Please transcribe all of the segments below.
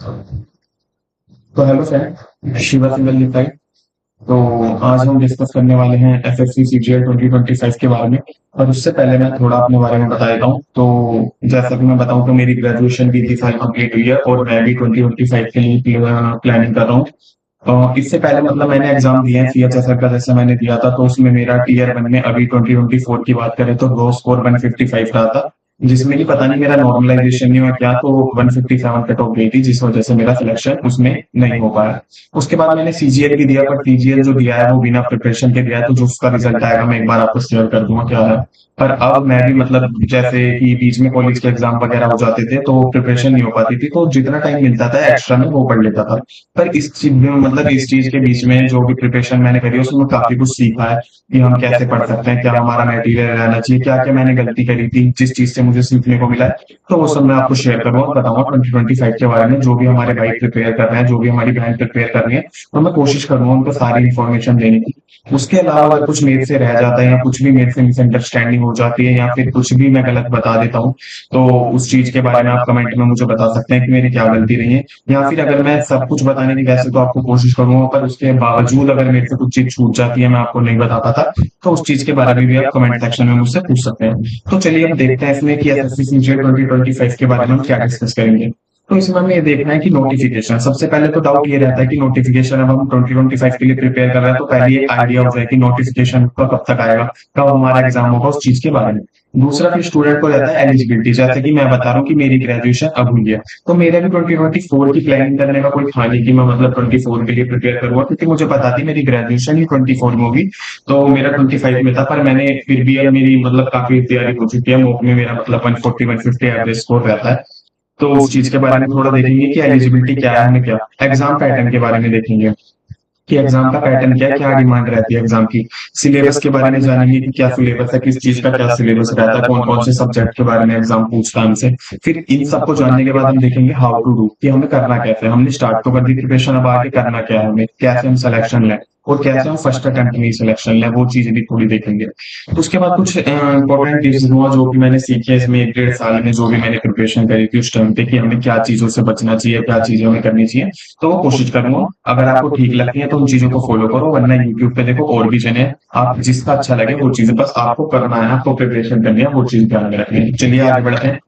तो hello friend, Shiva single लिखाई। तो आज हम डिस्कस करने वाले हैं एसएससी सीजीएल 2025 के बारे में। और उससे पहले मैं थोड़ा अपने बारे में बता देता हूँ। तो जैसा कि मैं बताऊँ तो मेरी ग्रेजुएशन भी इसी साल कंप्लीट हुई है और मैं भी 2025 के लिए प्लानिंग कर रहा हूँ। इससे पहले मतलब मैंने एग्जाम दिए हैं सीएचएसएल का, जैसे मैंने दिया था तो उसमें मेरा टीयर 1 में अभी 2024 की बात करें तो रो स्कोर 155 रहा था, जिसमें कि पता नहीं मेरा नॉर्मलाइजेशन नहीं हुआ क्या, तो 157 कट ऑफ गई थी, जिस वजह से मेरा सिलेक्शन उसमें नहीं हो पाया। उसके बाद मैंने सीजीएल भी दिया, पर सीजीएल जो दिया है वो बिना प्रिपरेशन के दिया है, तो जो उसका रिजल्ट आएगा मैं एक बार आपको शेयर कर दूंगा क्या है। पर अब मैं भी मतलब जैसे कि बीच में कॉलेज के एग्जाम वगैरह हो जाते थे तो प्रिपरेशन नहीं हो पाती थी, तो जितना टाइम मिलता था एक्स्ट्रा में वो पढ़ लेता था। पर इस चीज में मतलब इस चीज के बीच में जो भी प्रिपरेशन मैंने करी है उसमें काफी कुछ सीखा है कि हम कैसे पढ़ सकते हैं, क्या हमारा मटेरियल रहना चाहिए, क्या क्या मैंने गलती करी थी, जिस चीज से मुझे सीखने को मिला है। तो वो सब मैं आपको शेयर करूंगा और बताऊंगा 2025 के बारे में, जो भी हमारे भाई प्रिपेयर कर रहे हैं, जो भी हमारी बहन प्रिपेयर कर रही है, तो मैं कोशिश करूंगा उनको सारी इन्फॉर्मेशन देने की। उसके अलावा अगर कुछ मेरे से रह जाता है या कुछ भी मेरे से मिसअंडरस्टैंडिंग हो जाती है या फिर कुछ भी मैं गलत बता देता हूँ, तो उस चीज के बारे में आप कमेंट में मुझे बता सकते हैं कि मेरी क्या गलती रही है। या फिर अगर मैं सब कुछ बताने की वैसे तो आपको कोशिश करूंगा, पर उसके बावजूद अगर मेरे से कुछ चीज छूट जाती है, मैं आपको नहीं बता पाता, तो उस चीज के बारे में भी आप कमेंट सेक्शन में मुझसे पूछ सकते हैं। तो चलिए हम देखते हैं इसमें कि एसएससी सीजीएल 2025 के बारे में हम क्या डिस्कस करेंगे। तो इसमें हमें ये देखना है कि नोटिफिकेशन, सबसे पहले तो डाउट ये रहता है कि नोटिफिकेशन अब हम 2025 के लिए प्रिपेयर कर रहे हैं तो पहले एक आइडिया हो जाए कि नोटिफिकेशन का कब तक आएगा, कब हमारा एग्जाम होगा, उस चीज के बारे में। दूसरा फिर स्टूडेंट को रहता है एलिजिबिलिटी, जैसे कि मैं बता रहा हूँ कि मेरी ग्रेजुएशन अब हुई है, तो मेरा भी 2024 की प्लानिंग करने का कोई था नहीं कि मैं मतलब 24 के लिए प्रिपेयर करूंगा, क्योंकि मुझे पता थी मेरी ग्रेजुएशन ही 24 में होगी। तो मेरा 25 में था, पर मैंने फिर भी अब मेरी मतलब काफी तैयारी हो चुकी है, मॉक में मेरा मतलब 140 150 एवरेज स्कोर रहता है। तो उस चीज के बारे में थोड़ा देखेंगे कि एलिजिबिलिटी क्या है, हमें क्या एग्जाम पैटर्न के बारे में देखेंगे कि एग्जाम का पैटर्न क्या है, क्या डिमांड रहती है एग्जाम की। सिलेबस के बारे में जानेंगे कि क्या सिलेबस है, किस चीज का क्या सिलेबस रहता है, कौन कौन से सब्जेक्ट के बारे में एग्जाम पूछता है हमसे। फिर इन सबको जानने के बाद हम देखेंगे हाउ टू डू, कि हमें करना कैसे है। हमने स्टार्ट तो कर दी प्रिपरेशन, अब आगे करना क्या है, हमें कैसे हम सिलेक्शन लें और कैसे हम फर्स्ट अटेम्प्ट में सिलेक्शन लें, वो चीज भी थोड़ी देखेंगे। तो उसके बाद कुछ इंपॉर्टेंट टिप्स दूंगा जो भी मैंने सीखे इसमें 1 1.5 साल में, जो भी मैंने प्रिपरेशन करी थी उस टाइम पे, कि हमें क्या चीजों से बचना चाहिए, क्या चीजें हमें करनी चाहिए। तो वो कोशिश करूंगा, अगर आपको ठीक लगती है तो उन चीजों को फॉलो करो, वरना यूट्यूब पे देखो और भी चैनल, आप जिसका अच्छा लगे वो चीजें बस आपको करना है, आपको प्रिपरेशन करनी है, वो चीज ध्यान में रखनी है। चलिए आगे बढ़ते हैं।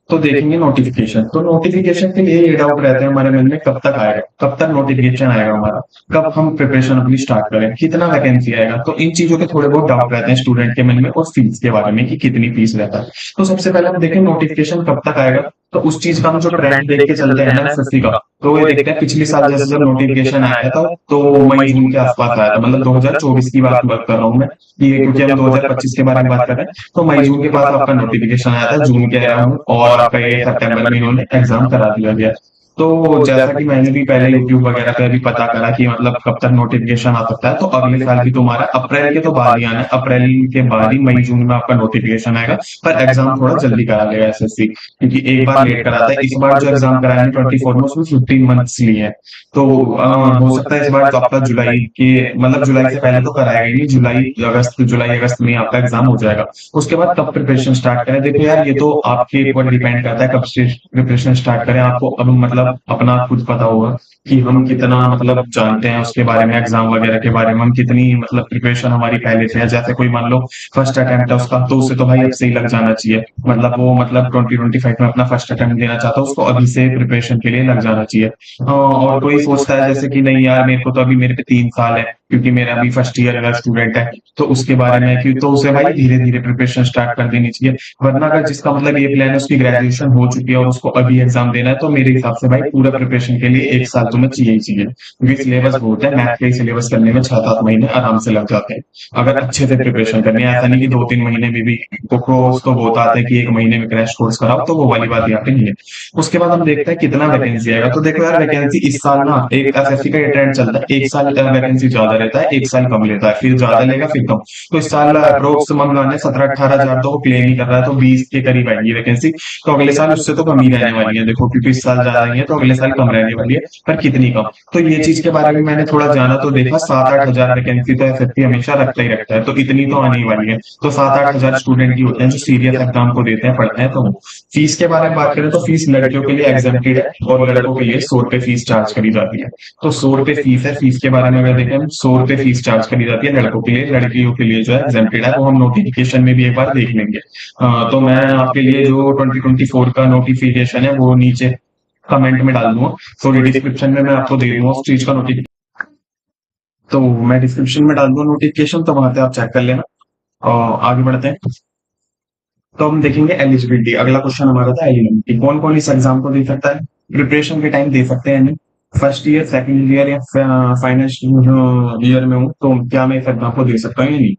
तो देखेंगे नोटिफिकेशन। तो नोटिफिकेशन के लिए ये डाउट रहते हैं हमारे मन में, कब तक आएगा, कब तक नोटिफिकेशन आएगा हमारा, कब हम प्रिपरेशन अपनी स्टार्ट करें, कितना वैकेंसी आएगा। तो इन चीजों के थोड़े बहुत डाउट रहते हैं स्टूडेंट के मन में, और फीस के बारे में कि कितनी फीस रहता है। तो सबसे पहले हम देखें नोटिफिकेशन कब तक आएगा। तो उस चीज का हम जो ट्रेंड देख के चलते हैं ना एसएससी का, तो ये देखते हैं पिछले साल जैसे जब नोटिफिकेशन आया था तो मई जून के आसपास आया था, मतलब 2024 की बात कर रहा हूँ मैं, ये क्योंकि हम 2025 के बारे में बात कर रहे हैं। तो मई जून के पास आपका नोटिफिकेशन आया था, जून के आया हूँ, और आपका ये सितंबर में इन्होंने एग्जाम करा दिया गया। तो जैसा कि मैंने भी पहले यूट्यूब वगैरह पे भी पता करा कि मतलब कब तक नोटिफिकेशन आ सकता है, तो अगले साल की तुम्हारा अप्रैल के तो बाद ही आना है, अप्रैल के बाद ही मई जून में आपका नोटिफिकेशन आएगा। पर एग्जाम थोड़ा जल्दी करा देगा एसएससी, क्योंकि एक बार लेट कराता है। इस बार जो एग्जाम कराया है 24 में उसमें 15 मंथ्स लिए हैं। तो हो सकता है इस बार तो आपका जुलाई के मतलब जुलाई से पहले तो कराएगा ही नहीं, जुलाई अगस्त में आपका एग्जाम हो जाएगा। उसके बाद कब प्रिपरेशन स्टार्ट करें, देखो यार ये तो आपके ऊपर डिपेंड करता है कब से प्रिपरेशन स्टार्ट करें। आपको अब मतलब अपना खुद पता होगा कि हम कितना मतलब जानते हैं उसके बारे में, एग्जाम वगैरह के बारे में हम कितनी मतलब प्रिपरेशन हमारी पहले से है। जैसे कोई मान लो फर्स्ट अटेम्प्ट है उसका, तो उसे तो भाई अब से ही लग जाना चाहिए, मतलब वो मतलब 2025 में अपना फर्स्ट अटेम्प्ट देना चाहता है, उसको अभी से प्रिपरेशन के लिए लग जाना चाहिए। और कोई सोचता है जैसे कि नहीं यार मेरे को तो अभी मेरे पे 3 साल है, क्योंकि मेरा अभी फर्स्ट ईयर का स्टूडेंट है, तो उसके बारे में क्यों, तो उसे भाई धीरे धीरे प्रिपरेशन स्टार्ट कर देनी चाहिए। वरना अगर जिसका मतलब ये प्लान है उसकी ग्रेजुएशन हो चुकी है और उसको अभी एग्जाम देना है, तो मेरे हिसाब से भाई पूरा प्रिपरेशन के लिए 1 साल तुम्हें चाहिए ही चाहिए, क्योंकि सिलेबस बहुत है, मैथ का ही सिलेबस करने में 6 7 महीने आराम से लग जाते हैं, अगर अच्छे से प्रिपरेशन करनी है। ऐसा नहीं कि 2 3 महीने में भी, कोर्स तो बहुत आते हैं कि 1 महीने में क्रैश कोर्स कराओ, तो वो वाली बात यहाँ पे नहीं है। उसके बाद हम देखते हैं कितना वैकेंसी आएगा। तो देखो यार वैकेंसी इस साल ना एक एसएससी का ये ट्रेंड चलता है, 1 साल वैकेंसी ज्यादा रहता है, 1 साल कम लेता है, फिर ज्यादा लेगा फिर कम। तो इस साल अप्रोक्स मंगाने 17 18 हजार तो वो क्लेम ही कर रहा है, तो 20 के करीब आएंगी वैकेंसी। तो अगले साल उससे तो कम ही रहने वाली है देखो, क्योंकि इस साल ज्यादा ही है तो अगले साल कम रहने वाली है। पर कितनी कम। तो ये चीज के बारे में मैंने थोड़ा जाना तो देखा 7-8 हजार वैकेंसी तो एसएससी हमेशा रखता ही रखता है, तो इतनी तो आने ही वाली है। तो 7-8 हजार स्टूडेंट ही होते हैं जो सीरियस एग्जाम को देते हैं, पढ़ते हैं। तो फीस के बारे में बात करें तो फीस लड़कियों के लिए एग्जेम्प्टेड है और लड़कों के लिए 100 रुपए फीस चार्ज करी जाती है। तो 100 रुपए फीस है। फीस के बारे में अगर देखें, 100 रुपए फीस चार्ज करी जाती है लड़कों के लिए। लड़कियों के लिए जो है एग्जेम्प्टेड है, वो हम नोटिफिकेशन में भी एक बार देख लेंगे। तो मैं आपके लिए जो 2024 का नोटिफिकेशन है वो नीचे कमेंट में डाल दूंगा। सॉरी, डिस्क्रिप्शन में मैं आपको दे दूंगा उस चीज का नोटिफिकेशन। तो मैं डिस्क्रिप्शन में डाल दूंगा नोटिफिकेशन, तो वहां से आप चेक कर लेना। और आगे बढ़ते हैं। तो हम देखेंगे एलिजिबिलिटी। अगला क्वेश्चन हमारा था एलिजिबिलिटी, कौन कौन इस एग्जाम को दे सकता है, प्रिपरेशन के टाइम दे सकते हैं। फर्स्ट ईयर, सेकंड ईयर या फाइनेंशियल ईयर में हूँ तो क्या मैं इस एग्जाम को दे सकता हूँ या नहीं।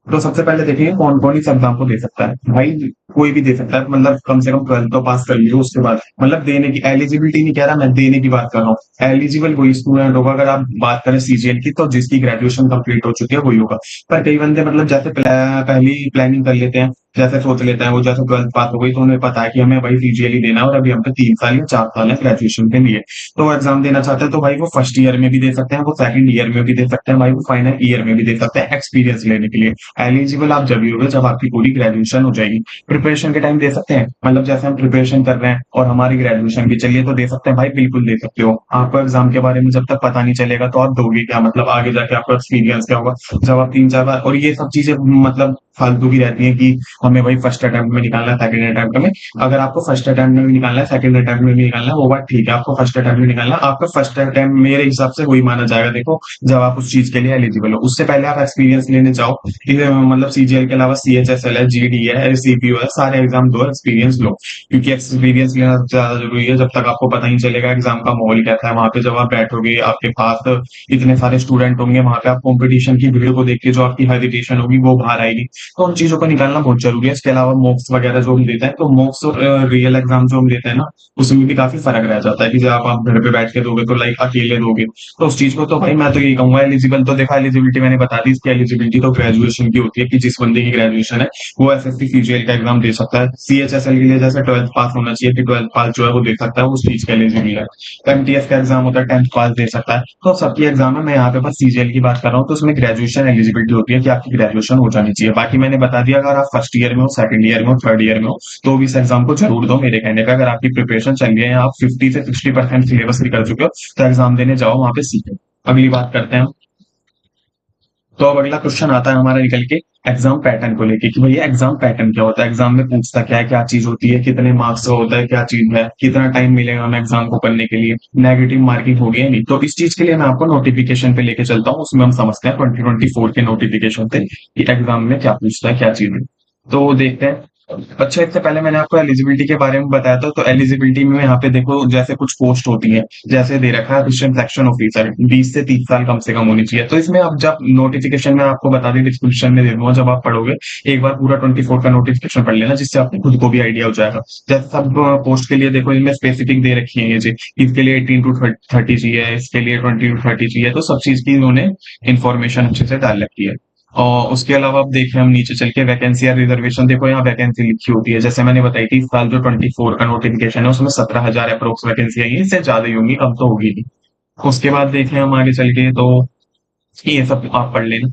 तो सबसे पहले देखेंगे कौन कौन इस एग्जाम को दे सकता है। भाई कोई भी दे सकता है, मतलब कम से कम 12th तो पास कर लियो उसके बाद। मतलब देने की एलिजिबिलिटी नहीं कह रहा मैं, देने की बात कर रहा हूँ। एलिजिबल वही स्टूडेंट होगा, अगर आप बात करें सीजीएल की, तो जिसकी ग्रेजुएशन कंप्लीट हो चुकी है वही होगा। पर कई बंदे मतलब जैसे पहली प्लानिंग कर लेते हैं, जैसे सोच लेते हैं वो, जैसे 12th पास हो गई तो उन्हें पता है कि हमें भाई सीजीएल ही देना है और अभी हम पे 3 साल या 4 साल है ग्रेजुएशन के लिए। तो एग्जाम देना चाहते हैं तो भाई वो फर्स्ट ईयर में भी दे सकते हैं, वो सेकंड ईयर में भी दे सकते हैं, भाई वो फाइनल ईयर में भी दे सकते हैं एक्सपीरियंस लेने के लिए। एलिजिबल आप जब भी होगे जब आपकी पूरी ग्रेजुएशन हो जाएगी। प्रिपरेशन के टाइम दे सकते हैं, मतलब जैसे हम प्रिपरेशन कर रहे हैं और हमारी ग्रेजुएशन भी चलिए तो दे सकते हैं भाई, बिल्कुल दे सकते हो। आपको एग्जाम के बारे में जब तक पता नहीं चलेगा तो आप दोगे क्या, मतलब आगे जाके आपका एक्सपीरियंस क्या होगा जब आप 3-4 बार, और ये सब चीजें मतलब फालतू की रहती है कि हमें भाई फर्स्ट अटेम्प्ट में निकालना है, सेकंड अटेम्प्ट में। अगर आपको फर्स्ट अटेम्प्ट में भी निकालना है, सेकंड अटेम्प्ट में भी निकालना है, वो बात ठीक है, आपको फर्स्ट अटेम्प्ट में निकालना है। आपका फर्स्ट अटेम्प्ट मेरे हिसाब से वही माना जाएगा, देखो, जब आप उस चीज के लिए एलिजिबल हो। उससे पहले आप एक्सपीरियंस लेने जाओ, मतलब सीजीएल के अलावा सीएचएसएल है, जीडी है, सीपीयू है, सारे एग्जाम दो, एक्सपीरियंस लो। क्योंकि एक्सपीरियंस लेना सबसे ज्यादा जरूरी है। जब तक आपको पता नहीं चलेगा एग्जाम का माहौल कैसा है, वहां पे जब आप बैठोगे आपके पास इतने सारे स्टूडेंट होंगे, वहां पे आप कंपटीशन की भीड़ को देख के जो आपकी हेजिटेशन होगी वो बाहर आएगी। तो उन चीजों को निकालना बहुत जरूरी है। इसके अलावा मॉक्स वगैरह जो हम देते हैं, तो मॉक्स और रियल एग्जाम जो हम देते हैं ना, उसमें भी काफी फर्क रह जाता है कि जब आप घर पे बैठ के दोगे तो लाइक अकेले दोगे। तो उस चीज को तो भाई मैं तो यही कहूंगा, एलिजिबल तो देखा, एलिजिबिलिटी मैंने बता दी। इसकी एलिजिबिलिटी तो ग्रेजुएशन की होती है कि जिस बंदे की ग्रेजुएशन है वो एसएससी सीजीएल का एग्जाम दे सकता है। सीएचएसएल के लिए जैसे 12th पास होना चाहिए कि 12th पास जो है वो दे सकता है, उस चीज के एलिजिबल है। एमटीएस का एग्जाम होता है 10th पास दे सकता है। तो सबकी एग्जाम है, मैं यहाँ पे बस सीजीएल की बात कर रहा हूँ। तो उसमें ग्रेजुएशन एलिजिबिलिटी होती है कि आपकी ग्रेजुएशन हो जानी चाहिए। बाकी मैंने बता दिया, अगर आप फर्स्ट ईयर में हो, सेकंड ईयर में हो, थर्ड ईयर में हो, तो भी इस एग्जाम को जरूर दो। मेरे कहने का, अगर आपकी प्रिपरेशन चल रही है, आप 50 से 60% सिलेबस भी कर चुके हो, तो एग्जाम देने जाओ, वहां पे सीखो। अगली बात करते हैं। तो अब अगला क्वेश्चन आता है हमारा निकल के एग्जाम पैटर्न को लेके, कि भैया एग्जाम पैटर्न क्या होता है, एग्जाम में पूछता क्या है, क्या चीज होती है, कितने मार्क्स का होता है, क्या चीज है, कितना टाइम मिलेगा हमें एग्जाम को करने के लिए, नेगेटिव मार्किंग होगी या नहीं। तो इस चीज के लिए मैं आपको नोटिफिकेशन पे लेके चलता हूँ, उसमें हम समझते हैं 2024 के नोटिफिकेशन से कि एग्जाम में क्या पूछता है, क्या चीज है। तो देखते हैं। अच्छा, इससे पहले मैंने आपको एलिजिबिलिटी के बारे में बताया था। तो एलिजिबिलिटी में यहाँ पे देखो, जैसे कुछ पोस्ट होती है, जैसे दे रखा है असिस्टेंट सेक्शन ऑफिसर, 20 से 30 साल कम से कम होनी चाहिए। तो इसमें अब जब नोटिफिकेशन में आपको बता दें, डिस्क्रिप्शन में दे दूंगा, जब आप पढ़ोगे एक बार पूरा 24 का नोटिफिकेशन पढ़ लेना, जिससे आपको खुद को भी आइडिया हो जाएगा। जैसे सब पोस्ट के लिए देखो, इनमें स्पेसिफिक दे रखी है ये जी, इसके लिए 18 to 30 चाहिए, इसके लिए 20 to 30 चाहिए। तो सब चीज की इन्होंने इन्फॉर्मेशन अच्छे से डाल रखी है। और उसके अलावा अब देखें हम नीचे चल के, वैकेंसी या रिजर्वेशन, देखो यहाँ वैकेंसी लिखी होती है, जैसे मैंने बताई थी, इस साल जो 24 का नोटिफिकेशन है उसमें 17,000 अप्रोक्स वैकेंसी आई है, इससे ज्यादा ही होंगी, कम तो होगी नहीं। उसके बाद देखें हम आगे चल के, तो ये सब आप पढ़ लेना।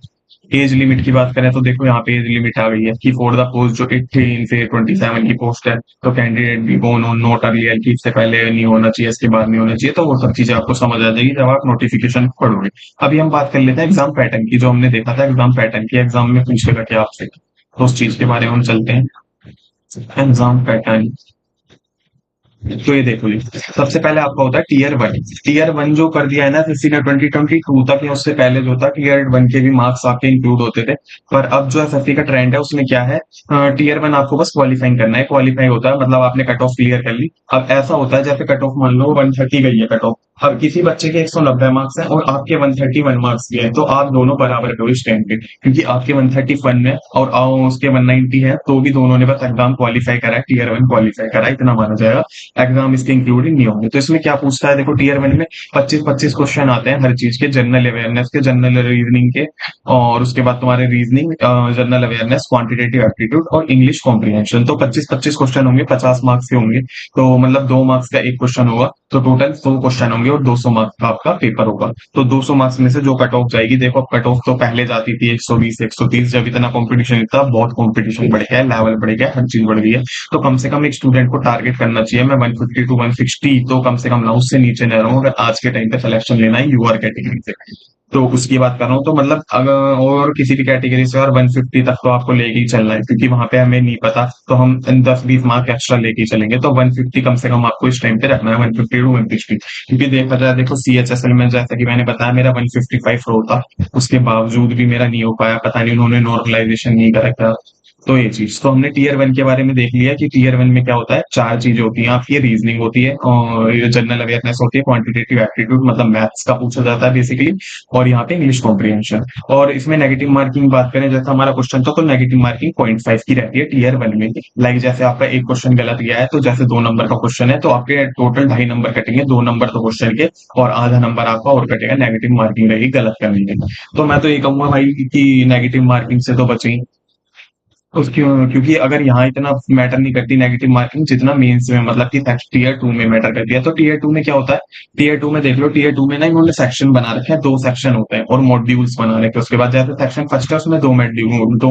एज लिमिट की बात करें तो देखो यहाँ पे एज लिमिट आ गई है कि फॉर द पोस्ट जो 18 से 27 की पोस्ट है, तो कैंडिडेट भी बोर्न ऑन नॉट अर्लियर, की इससे पहले नहीं होना चाहिए, इसके बाद नहीं होना चाहिए। तो वो सब चीजें आपको समझ आ जाएगी जब आप नोटिफिकेशन पढ़ोगे। अभी हम बात कर लेते हैं एग्जाम पैटर्न की, जो हमने देखा था एग्जाम पैटर्न की, एग्जाम में पूछेगा क्या आपसे, तो उस चीज के बारे में हम चलते हैं। एग्जाम पैटर्न, तो ये देखो जी, सबसे पहले आपका होता है टीयर 1। टीयर 1 जो कर दिया है ना किसी ने 2022 तक, या उससे पहले जो था टीयर 1 के भी मार्क्स आपके इंक्लूड होते थे। पर अब जो एसएससी का ट्रेंड है उसमें क्या है, टीयर 1 आपको बस क्वालिफाइंग करना है। क्वालिफाई होता है मतलब आपने कट ऑफ क्लियर कर ली। अब ऐसा होता है जैसे कट ऑफ मान लो 130 गई है कट ऑफ, अब किसी बच्चे के 190 मार्क्स हैं और आपके 131 मार्क्स भी है, तो आप दोनों बराबर पे हो इस टाइम पे, क्योंकि आपके 131 है और उसके 190 है, तो भी दोनों ने बस एग्जाम क्वालिफाई करा है, टीयर 1 क्वालिफाई करा है, इतना माना जाएगा। एग्जाम इसके इंक्लूडेड नहीं होंगे। तो इसमें क्या पूछता है, देखो टीयर वन में 25-25 क्वेश्चन आते हैं हर चीज के, जनरल अवेयरनेस के, जनरल रीजनिंग के, और उसके बाद तुम्हारे reasoning, general awareness, quantitative aptitude और इंग्लिश कॉम्प्रिहेंशन। तो 25-25 क्वेश्चन होंगे, 50 मार्क्स के होंगे। तो मतलब 2 मार्क्स का एक क्वेश्चन होगा, तो टोटल 100 क्वेश्चन होंगे और 200 मार्क्स का आपका पेपर होगा। तो 200 मार्क्स में से जो कट ऑफ जाएगी, देखो कट ऑफ तो पहले जाती थी 120 130, जब इतना कंपटीशन था, बहुत कंपटीशन बढ़ गया है, लेवल बढ़ गया है, हर चीज बढ़ गई है। तो कम से कम एक स्टूडेंट को टारगेट करना चाहिए, मैं 150 टू 160 तो कम से कम लाऊं, उससे नीचे न रहूं अगर आज के टाइम पे सिलेक्शन लेना है यूआर कैटेगरी से। तो उसकी बात कर रहा हूँ, तो मतलब अगर और किसी भी कैटेगरी से और 150 तक तो आपको लेके ही चलना है, क्योंकि वहां पे हमें नहीं पता, तो हम 10-20 मार्क एक्स्ट्रा लेके ही चलेंगे। तो 150 कम से कम आपको इस टाइम पे रखना है, 150 टू 160। क्योंकि देखा जाए, देखो सीएचएसएल में जैसा कि मैंने बताया मेरा 155 रो था, उसके बावजूद भी मेरा नहीं हो पाया, पता नहीं उन्होंने नॉर्मलाइजेशन नहीं करा था। तो ये चीज तो हमने टीयर वन के बारे में देख लिया कि टीयर वन में क्या होता है, 4 चीजें होती हैं आपकी, रीजनिंग होती है और जनरल अवेयरनेस होती है, क्वांटिटेटिव एप्टीट्यूड मतलब मैथ्स का पूछा जाता है बेसिकली, और यहाँ पे इंग्लिश कॉम्प्रिहेंशन। और इसमें नेगेटिव मार्किंग बात करें, जैसा हमारा क्वेश्चन था, तो नेगेटिव मार्किंग 0.5 की रहती है टीयर वन में। लाइक जैसे आपका एक क्वेश्चन गलत गया है, तो जैसे 2 नंबर का क्वेश्चन है, तो आपके टोटल 2.5 नंबर कटेंगे, 2 नंबर तो क्वेश्चन के, और आधा नंबर आपका और कटेगा, नेगेटिव मार्किंग रहेगी गलत करने के। तो मैं तो ये कहूंगा भाई कि नेगेटिव मार्किंग से तो बचें, उसकी, क्योंकि अगर यहाँ इतना मैटर नहीं करती नेगेटिव मार्किंग जितना मेंस में, मतलब कि टीयर टू में मैटर करती है। तो टीयर टू में क्या होता है, टीयर टू में देख लो, टीयर टू में ना इन्होंने सेक्शन बना रखे हैं, 2 सेक्शन होते हैं और मॉड्यूल्स बना रखे हैं। उसके बाद जैसे सेक्शन फर्स्ट है उसमें 2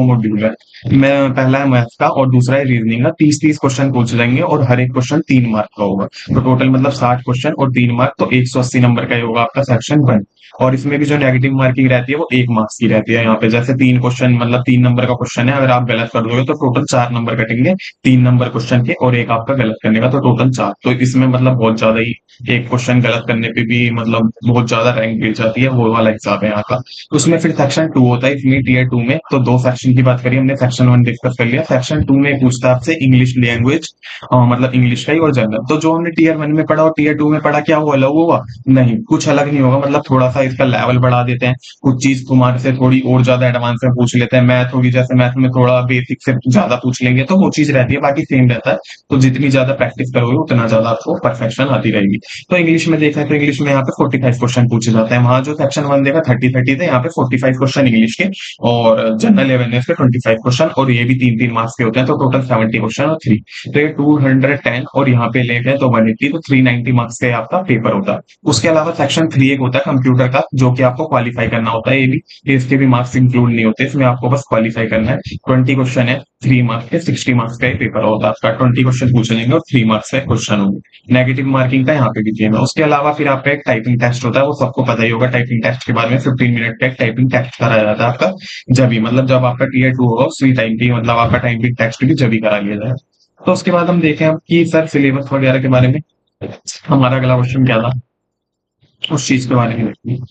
मॉड्यूल है, मैं पहला है मैथ्स का और दूसरा है रीजनिंग का। 30-30 क्वेश्चन पूछे जाएंगे और हर एक क्वेश्चन 3 मार्क का होगा। तो टोटल मतलब 60 क्वेश्चन और 3 मार्क, तो 180 नंबर का ही होगा आपका सेक्शन वन। और इसमें भी जो नेगेटिव मार्किंग रहती है वो 1 मार्क्स की रहती है। यहाँ पे जैसे 3 क्वेश्चन, मतलब 3 नंबर का क्वेश्चन है, अगर आप गलत कर दोगे तो टोटल 4 नंबर कटेंगे, 3 नंबर क्वेश्चन के और एक आपका गलत करने का, तो टोटल 4। तो इसमें मतलब बहुत ज्यादा ही, एक क्वेश्चन गलत करने पे भी मतलब बहुत ज्यादा रैंक गिर जाती है, वो वाला हिसाब है यहाँ का। उसमें फिर सेक्शन टू होता है इसमें टीयर टू में। तो 2 सेक्शन की बात करी हमने, सेक्शन वन डिस्कस कर लिया, सेक्शन टू में पूछता है आपसे इंग्लिश लैंग्वेज, मतलब इंग्लिश का ही और जनरल। तो जो हमने टीयर वन में पढ़ा और टीयर टू में पढ़ा, क्या वो अलग होगा? नहीं, कुछ अलग नहीं होगा, मतलब थोड़ा सा इसका लेवल बढ़ा देते हैं, कुछ चीज तुम्हारे से थोड़ी और ज्यादा एडवांस में पूछ लेते हैं। मैथ होगी, जैसे मैथ में थोड़ा बेसिक से ज्यादा पूछ लेंगे, तो वो चीज रहती है, बाकी सेम रहता है। तो जितनी ज्यादा प्रैक्टिस करोगे उतना ज्यादा आपको परफेक्शन आती रहेगी। तो इंग्लिश में देखा है, तो इंग्लिश में यहाँ पे 45 क्वेश्चन पूछे जाते हैं, वहां जो सेक्शन वन देखा 30-30 थे, यहाँ पे 45 क्वेश्चन इंग्लिश के और जनरल अवेयरनेस के 25 क्वेश्चन, और ये भी 3-3 मार्क्स के होते हैं, तो टोटल 70 क्वेश्चन और 3। तो ये 210 और यहाँ पे लेट है तो 180, तो 390 मार्क्स का आपका पेपर होता है। उसके अलावा सेक्शन थ्री एक होता है कंप्यूटर का, जो कि आपको क्वालिफाई करना होता है, ये भी, इसके भी मार्क्स इंक्लूड नहीं होते, इसमें आपको बस क्वालिफाई करना है। 20 क्वेश्चन है, 3 मार्क्स के, 60 मार्क्स का पेपर होता है आपका, 20 क्वेश्चन पूछे जाएंगे और 3 मार्क्स का क्वेश्चन होंगे। नेगेटिव मार्किंग का यहाँ पे भी गेम है। उसके अलावा फिर आपका एक टाइपिंग टेस्ट होता है, वो सबको पता ही होगा टाइपिंग टेस्ट के बारे में। 15 मिनट का एक टाइपिंग टेस्ट कराया जाता है आपका, जब भी मतलब जब आपका टीयर टू होगा उसी टाइम पे, मतलब आपका टाइपिंग टेस्ट भी जब भी करा लिया जाए। तो उसके बाद हम देखें अब कि सर सिलेबस वगैरह के बारे में हमारा अगला क्वेश्चन क्या था, उस चीज के बारे में देखते हैं।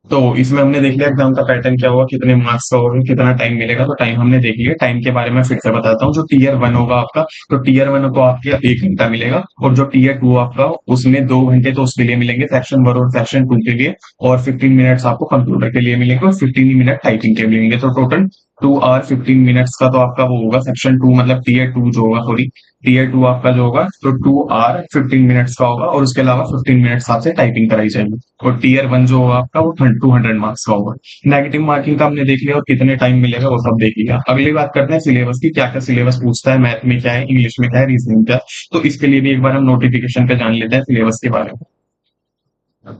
तो इसमें हमने देख लिया एग्जाम का पैटर्न क्या होगा, कितने मार्क्स का होगा, कितना टाइम मिलेगा। तो टाइम हमने देख लिया, टाइम के बारे में फिर से बताता हूँ। जो टीयर वन होगा आपका, तो टीयर वन को आपके 1 घंटा मिलेगा, और जो टीयर टू आपका उसमें 2 घंटे तो उसके लिए मिलेंगे, सेक्शन वन और सेक्शन टू के लिए, और 15 मिनट्स आपको कंप्यूटर के लिए मिलेंगे और 15 मिनट टाइपिंग के लिए मिलेंगे। तो टोटल 2 आवर 15 मिनट्स का तो आपका वो होगा सेक्शन टू, मतलब टीयर टू जो होगा, सॉरी टीयर टू आपका जो होगा, तो 2 आवर 15 मिनट्स का होगा, और उसके अलावा 15 मिनट्स आपसे टाइपिंग कराई जाएगी। और टीयर वन जो होगा आपका वो 200 मार्क्स का होगा। नेगेटिव मार्किंग का हमने देख लिया और कितने टाइम मिलेगा वो सब देख लिया। अगली बात करते हैं सिलेबस की, क्या क्या सिलेबस पूछता है, मैथ में क्या है, इंग्लिश में क्या है, रीजनिंग क्या है। तो इसके लिए भी एक बार हम नोटिफिकेशन पे जान लेते हैं सिलेबस के बारे में।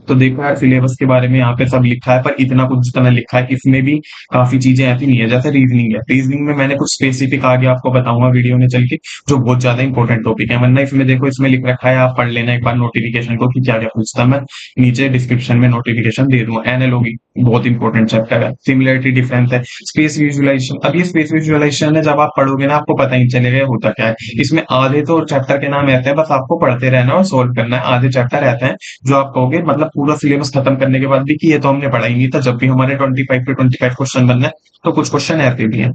तो देखो यार, सिलेबस के बारे में यहाँ पे सब लिखा है, पर इतना कुछ जितना लिखा है इसमें भी काफी चीजें ऐसी नहीं है। जैसे रीजनिंग है, रीजनिंग में मैंने कुछ स्पेसिफिक आगे आपको बताऊंगा वीडियो में चल के, जो बहुत ज्यादा इंपॉर्टेंट टॉपिक है। वरना इसमें देखो, इसमें लिख रखा है, आप पढ़ लेना एक बार नोटिफिकेशन को कि क्या क्या पूछता है। मैं नीचे डिस्क्रिप्शन में नोटिफिकेशन दे दूंगा। एनालॉगी बहुत इंपॉर्टेंट चैप्टर है, सिमिलरिटी डिफरेंस है, स्पेस विजुअलाइजेशन। अब ये स्पेस विजुअलाइजेशन है, जब आप पढ़ोगे ना आपको पता ही नहीं चलेगा होता क्या है। इसमें आधे तो चैप्टर के नाम रहते हैं, बस आपको पढ़ते रहना और सोल्व करना है। आधे चैप्टर रहते हैं जो आप कहोगे, मतलब पूरा सिलेबस खत्म करने के बाद भी, कि ये तो हमने पढ़ा ही नहीं था, जब भी हमारे 25 क्वेश्चन बनना है तो कुछ क्वेश्चन ऐसे भी हैं।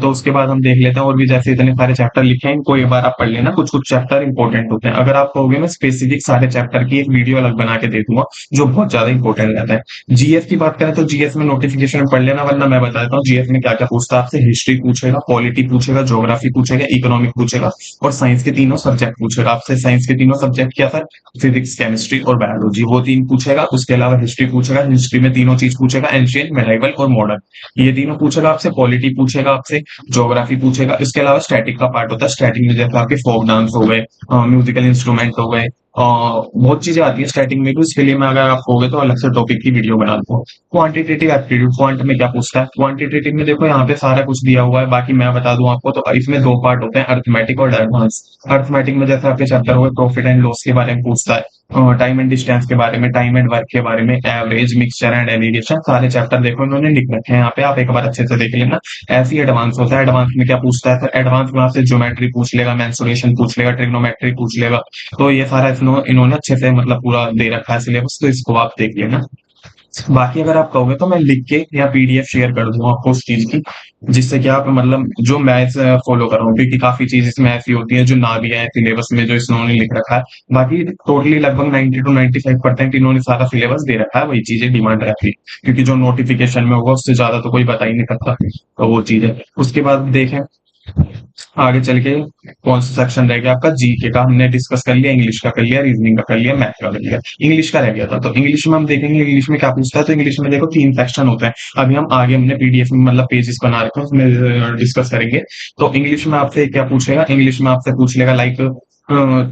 तो उसके बाद हम देख लेते हैं और भी, जैसे इतने सारे चैप्टर लिखे हैं, इनको एक बार आप पढ़ लेना। कुछ कुछ चैप्टर इंपॉर्टेंट होते हैं, अगर आप कहोगे मैं स्पेसिफिक सारे चैप्टर की एक वीडियो अलग बना के दे दूंगा, जो बहुत ज्यादा इंपॉर्टेंट रहता है। जीएस की बात बात करें तो जीएस में नोटिफिकेशन में पढ़ लेना, वरना मैं बता देता हूँ जीएस में क्या क्या पूछता है आपसे। हिस्ट्री पूछेगा, पॉलिटी पूछेगा, ज्योग्राफी पूछेगा, इकोनॉमिक पूछेगा और साइंस के तीनों सब्जेक्ट पूछेगा आपसे। साइंस के तीनों सब्जेक्ट क्या सर? फिजिक्स, केमिस्ट्री और बायोलॉजी, वो तीन पूछेगा। उसके अलावा हिस्ट्री पूछेगा, हिस्ट्री में तीनों चीज पूछेगा, एंशियंट, मेडाइवल और मॉडर्न, ये तीनों पूछेगा आपसे। पॉलिटी पूछेगा आपसे, ज्योग्राफी पूछेगा। इसके अलावा स्टैटिक का पार्ट होता है, स्टैटिक में जैसे आपके फोक डांस हो गए, म्यूजिकल इंस्ट्रूमेंट हो गए, बहुत चीजें आती है स्टैटिक में भी। उसके लिए मैं, अगर आप कहोगे तो अलग से टॉपिक की वीडियो बना दूँ। क्वांटिटेटिव एप्टीट्यूड, क्वांट में क्या पूछता है? क्वांटिटेटिव में देखो यहाँ पे सारा कुछ दिया हुआ है, बाकी मैं बता दूं आपको। तो इसमें दो पार्ट होते हैं, अर्थमेटिक और एडवांस। अर्थमेटिक में जैसे आपके चैप्टर हुए प्रॉफिट एंड लॉस के बारे में पूछता है, टाइम एंड डिस्टेंस के बारे में, टाइम एंड वर्क के बारे में, एवरेज, मिक्सचर एंड एलिगेशन, सारे चैप्टर देखो इन्होंने लिख रखे हैं यहाँ पे, आप एक बार अच्छे से देख लेना। ऐसी एडवांस होता है। एडवांस में क्या पूछता है? तो एडवांस में आपसे ज्योमेट्री पूछ लेगा, मेंसुरेशन पूछ लेगा, ट्रिग्नोमेट्री पूछ लेगा। तो ये सारा इन्होंने अच्छे से मतलब पूरा दे रखा है सिलेबस, तो इसको आप देख लेना। बाकी अगर आप कहोगे तो मैं लिख के या पीडीएफ शेयर कर दूंगा आपको उस चीज की, जिससे कि आप मतलब जो मैं फॉलो कर रहा हूँ, क्योंकि काफी चीज इसमें ऐसी होती है जो ना भी है सिलेबस में, जो इन्होंने लिख रखा है। बाकी टोटली लगभग 90 to 95% इन्होंने सारा सिलेबस दे रखा है, वही चीजें डिमांड रहती है, क्योंकि जो नोटिफिकेशन में होगा उससे ज्यादा तो कोई बता ही नहीं सकता, तो वो चीज है। उसके बाद देखें आगे चल के कौन सा सेक्शन रह गया आपका? जीके का हमने डिस्कस कर लिया, इंग्लिश का कर लिया, रीजनिंग का कर लिया, मैथ का कर लिया। इंग्लिश का रह गया था, तो इंग्लिश में हम देखेंगे इंग्लिश में क्या पूछता है। तो इंग्लिश में देखो 3 सेक्शन होते हैं। अभी हम आगे हमने पीडीएफ में मतलब पेजेस बना रखे हैं, उसमें डिस्कस करेंगे। तो इंग्लिश में आपसे क्या पूछेगा? इंग्लिश में आपसे पूछ लेगा लाइक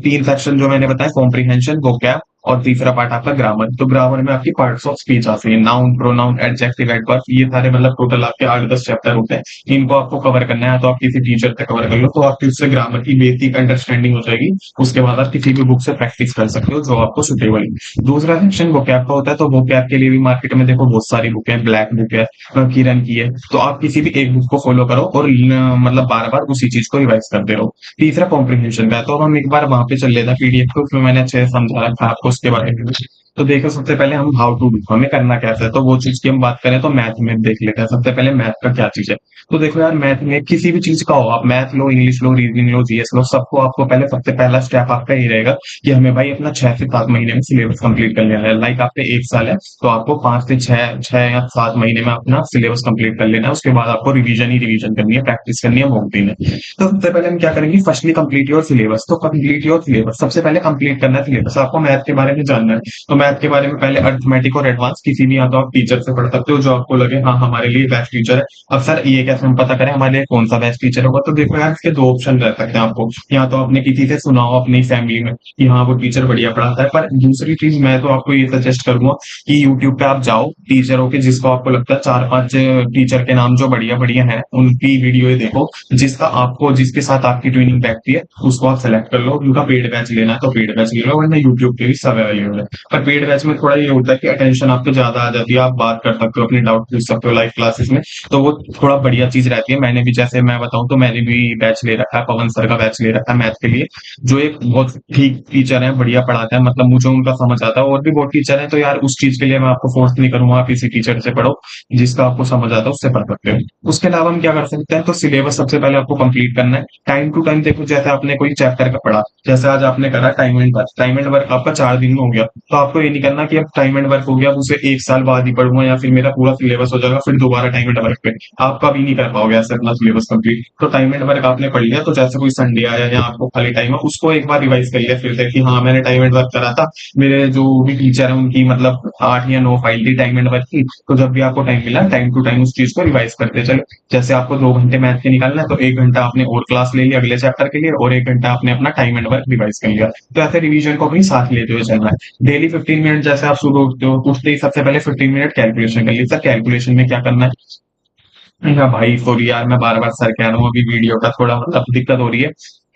3 सेक्शन जो मैंने बताया, कॉम्प्रीहेंशन, वोकैब और तीसरा पार्ट आपका ग्रामर। तो ग्रामर में आपकी पार्ट्स ऑफ स्पीच आती है, नाउन, प्रोनाउन, एडजेक्टिव, एडवर्ब, ये सारे मतलब टोटल आपके 8-10 चैप्टर होते हैं। इनको आपको कवर करना है, तो आप किसी टीचर से कवर कर लो, तो आपकी उससे ग्रामर की बेसिक अंडरस्टैंडिंग हो जाएगी। उसके बाद आप किसी भी बुक से प्रैक्टिस कर सकते हो जो आपको सुटेबल है। दूसरा सेक्शन वोकैब का होता है, तो वोकैब के लिए भी मार्केट में देखो बहुत सारी बुक है, ब्लैक बुक है, किरण की है, तो आप किसी भी एक बुक को फॉलो करो और मतलब बार बार उसी चीज को रिवाइज करते रहो। तीसरा कॉम्प्रिहेंशन का है, तो हम एक बार वहां पे चल लेते हैं पीडीएफ को, उसमें मैंने अच्छे से समझा रखा है आपको उसके बारे में। तो देखो सबसे पहले हम हाउ टू डू, हमें करना कैसे है, तो वो चीज की हम बात करें तो मैथ में देख लेते हैं। सबसे पहले मैथ का क्या चीज है? तो देखो यार, मैथ में किसी भी चीज का हो, आप मैथ लो, इंग्लिश लो, रीजनिंग लो, जीएस लो, सबको आपको पहले सबसे पहला स्टेप आपका ये रहेगा कि हमें भाई अपना 6 से 7 महीने में सिलेबस कंप्लीट कर लेना है। लाइक आपके 1 साल है, तो आपको 5 से 6 या 7 महीने में अपना सिलेबस कंप्लीट कर लेना है। उसके बाद आपको रिवीजन ही रिवीजन करनी है, प्रैक्टिस करनी है, मॉक देना है। तो सबसे पहले हम क्या करेंगे? Firstly complete your syllabus. तो कंप्लीट योर सिलेबस, सबसे पहले कंप्लीट करना है सिलेबस। आपको मैथ के बारे में जानना है, तो मैथ के बारे में पहले अर्थमेटिक और एडवांस किसी भी, या तो आप टीचर से पढ़ सकते हो जो आपको लगे हाँ हमारे लिए बेस्ट टीचर है। अब सर ये कैसे हम पता करें हमारे लिए कौन सा बेस्ट टीचर होगा? तो देखो यार, इसके 2 ऑप्शन रह सकते हैं आपको। या तो आपने किसी से सुना हो अपनी फैमिली में कि हाँ वो टीचर बढ़िया पढ़ाता है, पर दूसरी चीज मैं तो आपको ये सजेस्ट करूंगा कि यूट्यूब पे आप जाओ, टीचरों के जिसको आपको लगता है 4-5 टीचर के नाम जो बढ़िया बढ़िया हैं उनकी वीडियो देखो, जिसका आपको जिसके साथ आपकी ट्रेनिंग बैठती है उसको आप सेलेक्ट कर लो। उनका पेड बैच लेना है तो पेड बैच ले लो, वरना यूट्यूब पे भी सब अवेलेबल है। पर पेड बैच में थोड़ा ये होता है कि अटेंशन आपको ज्यादा आ जाती है, आप बात कर सकते हो, अपने डाउट पूछ सकते हो लाइव क्लासेस में, तो वो थोड़ा बढ़िया चीज रहती है। मैंने भी, जैसे मैं बताऊं तो मैंने भी बैच ले रखा है, पवन सर का बैच ले रखा है मैथ के लिए, जो एक बहुत ठीक टीचर है, बढ़िया पढ़ाते हैं, मतलब मुझे उनका समझ आता है। और भी बहुत टीचर है, तो यार उस चीज के लिए मैं आपको फोर्स नहीं करूंगा, आप किसी टीचर से पढ़ो जिसका आपको समझ आता है, उससे पढ़ सकते हो। उसके अलावा हम क्या कर सकते हैं? तो सिलेबस सबसे पहले आपको कंप्लीट करना है। टाइम टू टाइम देखो, जैसे आपने कोई चैप्टर का पढ़ा, जैसे आज आपने करा time and work, time and work आपका 4 दिन में हो गया, तो आपको ये नहीं करना कि अब टाइम एंड वर्क हो गया अब उसे 1 साल बाद ही पढ़ूंगा या फिर मेरा पूरा सिलेबस हो जाएगा फिर दोबारा टाइम एंड वर्क पे। आप कभी नहीं कर पाओगे ऐसे अपना सिलेबस कंप्लीट। तो टाइम एंड वर्क आपने पढ़ लिया, तो जैसे कोई संडे आया या आपको खाली टाइम है, उसको एक बार रिवाइज कर लिया फिर से कि हाँ मैंने टाइम एंड वर्क करा था, मेरे जो भी टीचर है उनकी मतलब 8 या 9 फाइल थी टाइम एंड वर्क की, तो जब भी आपको टाइम मिला टाइम टू टाइम उस चीज को रिवाइज करते चलो। जैसे आपको 2 घंटे मैथ के निकालना है, तो 1 घंटा आपने और क्लास ले लिया अगले चैप्टर के लिए, और 1 घंटा आपने अपना टाइम एंड वर्क रिवाइज कर लिया। तो ऐसे रिवीजन को अपनी साथ लेते हुए चलना है। डेली 15 मिनट, जैसे आप सुबह उठते हो, उठते ही सबसे पहले 15 मिनट कैलकुलेशन कर ली। सर कैलकुलेशन में क्या करना है? हाँ भाई सॉरी यार, मैं बार बार सर कह रहा हूँ, अभी वीडियो का थोड़ा मतलब दिक्कत हो रही है,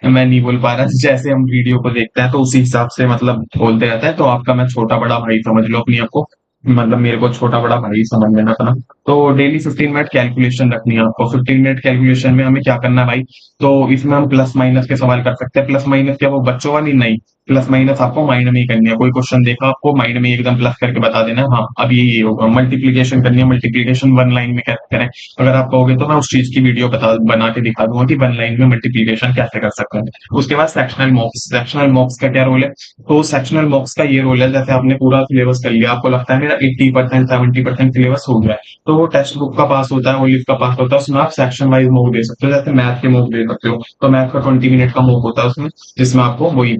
मैं नहीं बोल पा रहा। जैसे हम वीडियो को देखते हैं तो उसी हिसाब से मतलब बोलते रहता है, तो आपका मैं छोटा बड़ा भाई समझ लो अपनी आपको, मतलब मेरे को छोटा बड़ा भाई समझ लेना अपना। तो डेली 15 मिनट कैलकुलेशन रखनी है आपको। 15 मिनट कैलकुलेशन में हमें क्या करना है भाई? तो इसमें हम प्लस माइनस के सवाल कर सकते हैं। प्लस माइनस क्या वो बच्चों वाली? नहीं, प्लस माइनस आपको माइंड में ही करनी है। कोई क्वेश्चन देखा आपको माइंड में एकदम प्लस करके बता देना है, हाँ अब ये होगा। मल्टीप्लीकेशन करनी है, मल्टीप्लीकेशन 1 लाइन में कैसे करें अगर आप कहोगे तो मैं उस चीज की वीडियो बना के दिखा दूंगा कि 1 लाइन में मल्टीप्लीकेशन कैसे कर सकते हैं। उसके बाद सेक्शनल मॉक्स, सेक्शनल मॉक्स का क्या रोल है? तो सेक्शनल मॉक्स का ये रोल है, जैसे आपने पूरा सिलेबस कर लिया, आपको लगता है मेरा 80% 70% सिलेबस हो गया है, तो वो टेक्स्ट बुक का पास होता है, ओलिव का पास होता है, उसमें आप सेक्शन वाइज मॉक दे सकते हो, जैसे मैथ के मॉक दे सकते हो, तो मैथ का 20 मिनट का मॉक होता है उसमें, जिसमें आपको वही